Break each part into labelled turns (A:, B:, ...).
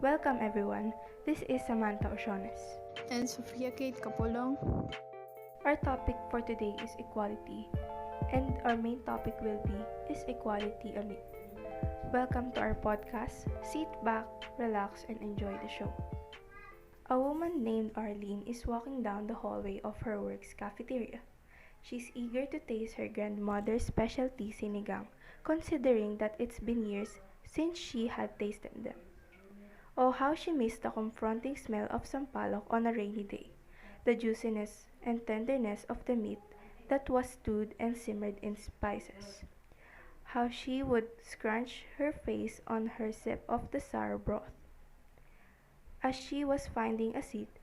A: Welcome everyone. This is Samantha Osiones.
B: And Sofia Capulong.
A: Our topic for today is equality, and our main topic will be Is Equality a Myth? Welcome to our podcast. Sit back, relax, and enjoy the show. A woman named Arlene is walking down the hallway of her work's cafeteria. She's eager to taste her grandmother's specialty sinigang, considering that it's been years since she had tasted them. Oh, how she missed the confronting smell of sampalok on a rainy day, the juiciness and tenderness of the meat that was stewed and simmered in spices. How she would scrunch her face on her sip of the sour broth. As she was finding a seat,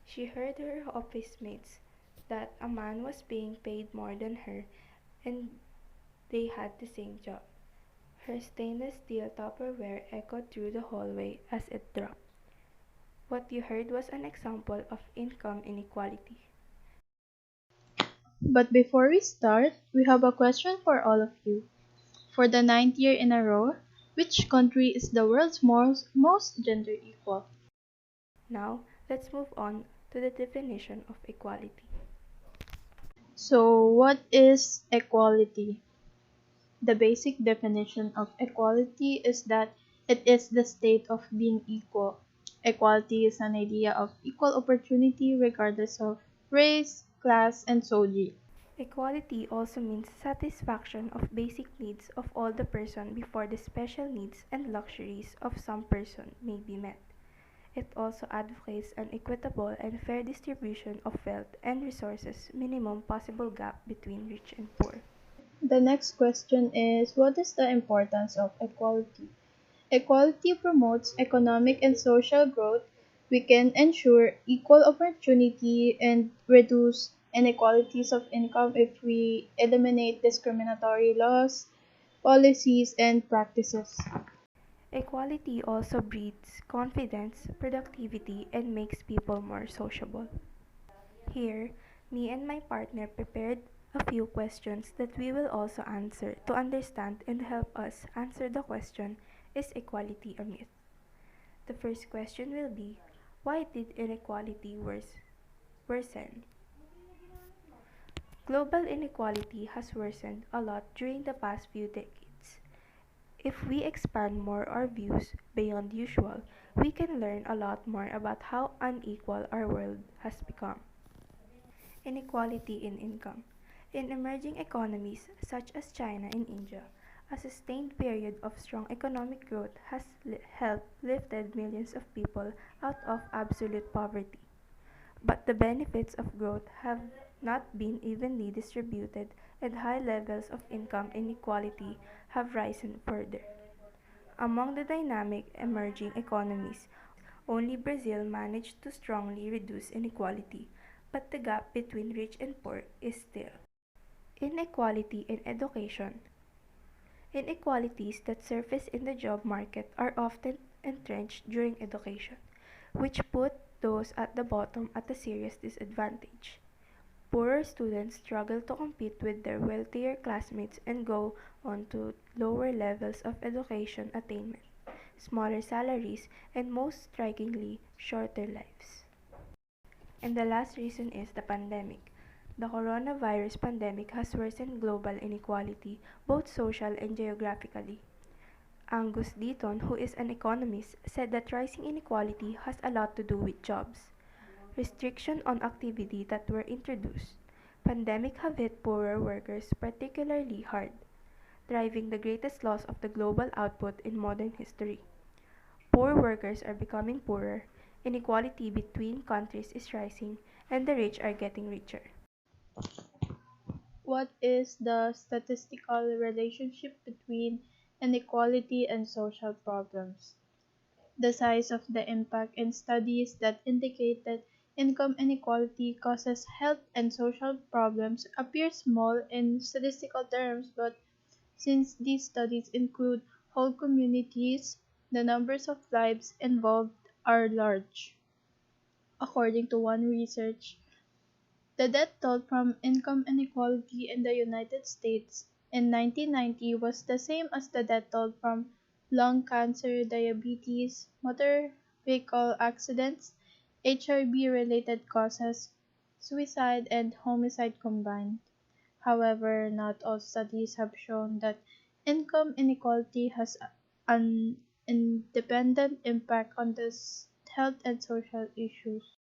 A: she heard her office mates that a man was being paid more than her and they had the same job. Her stainless steel Tupperware echoed through the hallway as it dropped. What you heard was an example of income inequality.
B: But before we start, we have a question for all of you. For the ninth year in a row, which country is the world's most gender equal?
A: Now, let's move on to the definition of equality.
B: So, what is equality? The basic definition of equality is that it is the state of being equal. Equality is an idea of equal opportunity regardless of race, class, and social.
A: Equality also means satisfaction of basic needs of all the person before the special needs and luxuries of some person may be met. It also advocates an equitable and fair distribution of wealth and resources, minimum possible gap between rich and poor.
B: The next question is, what is the importance of equality? Equality promotes economic and social growth. We can ensure equal opportunity and reduce inequalities of income if we eliminate discriminatory laws, policies, and practices.
A: Equality also breeds confidence, productivity, and makes people more sociable. Here, me and my partner prepared a few questions that we will also answer to understand and help us answer the question, is equality a myth? The first question will be, why did inequality worsen? Global inequality has worsened a lot during the past few decades. If we expand more our views beyond usual, we can learn a lot more about how unequal our world has become. Inequality in income. In emerging economies such as China and India, a sustained period of strong economic growth has helped lifted millions of people out of absolute poverty. But the benefits of growth have not been evenly distributed and high levels of income inequality have risen further. Among the dynamic emerging economies, only Brazil managed to strongly reduce inequality, but the gap between rich and poor is still. Inequality in education. Inequalities that surface in the job market are often entrenched during education, which put those at the bottom at a serious disadvantage. Poorer students struggle to compete with their wealthier classmates and go on to lower levels of education attainment, smaller salaries, and most strikingly, shorter lives. And the last reason is the pandemic. The coronavirus pandemic has worsened global inequality, both social and geographically. Angus Deaton, who is an economist, said that rising inequality has a lot to do with jobs. Restrictions on activity that were introduced. Pandemic have hit poorer workers particularly hard, driving the greatest loss of the global output in modern history. Poor workers are becoming poorer, inequality between countries is rising, and the rich are getting richer.
B: What is the statistical relationship between inequality and social problems? The size of the impact in studies that indicate that income inequality causes health and social problems appear small in statistical terms, but since these studies include whole communities, the numbers of lives involved are large. According to one research, the death toll from income inequality in the United States in 1990 was the same as the death toll from lung cancer, diabetes, motor vehicle accidents, HIV related causes, suicide, and homicide combined. However, not all studies have shown that income inequality has an independent impact on this health and social issues.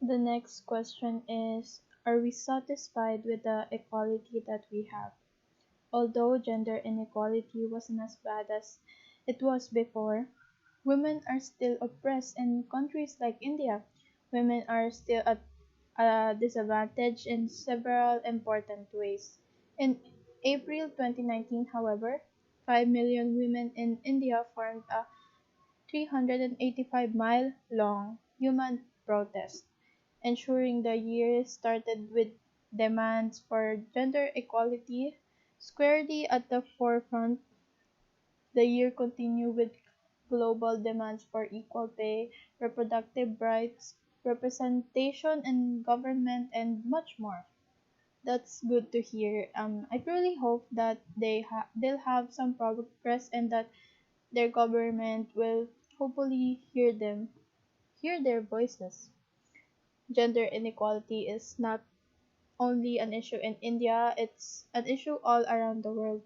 B: The next question is, are we satisfied with the equality that we have? Although gender inequality wasn't as bad as it was before, women are still oppressed in countries like India. Women are still at a disadvantage in several important ways. In April 2019, however, 5 million women in India formed a 385-mile-long human protest, ensuring the year started with demands for gender equality squarely at the forefront. The year continued with global demands for equal pay, reproductive rights, representation in government, and much more. That's good to hear. I really hope that they'll have some progress and that their government will hopefully hear their voices. Gender inequality is not only an issue in India, it's an issue all around the world.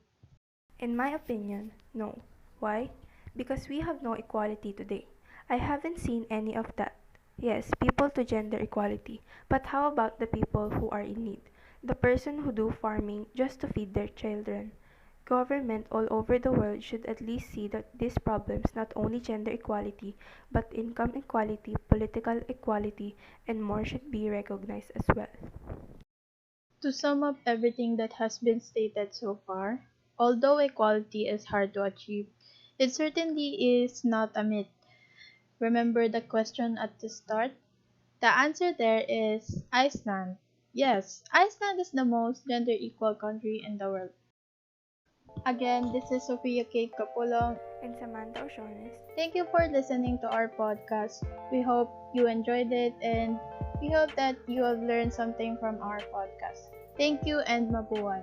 A: In my opinion, no. Why? Because we have no equality today. I haven't seen any of that. Yes, people to gender equality, but how about the people who are in need? The person who do farming just to feed their children. Government all over the world should at least see that these problems not only gender equality, but income equality, political equality, and more should be recognized as well.
B: To sum up everything that has been stated so far, although equality is hard to achieve, it certainly is not a myth. Remember the question at the start? The answer there is Iceland. Yes, Iceland is the most gender equal country in the world. Again, this is Sofia K. Capulong.
A: And Samantha Osiones.
B: Thank you for listening to our podcast. We hope you enjoyed it and we hope that you have learned something from our podcast. Thank you and mabuhay.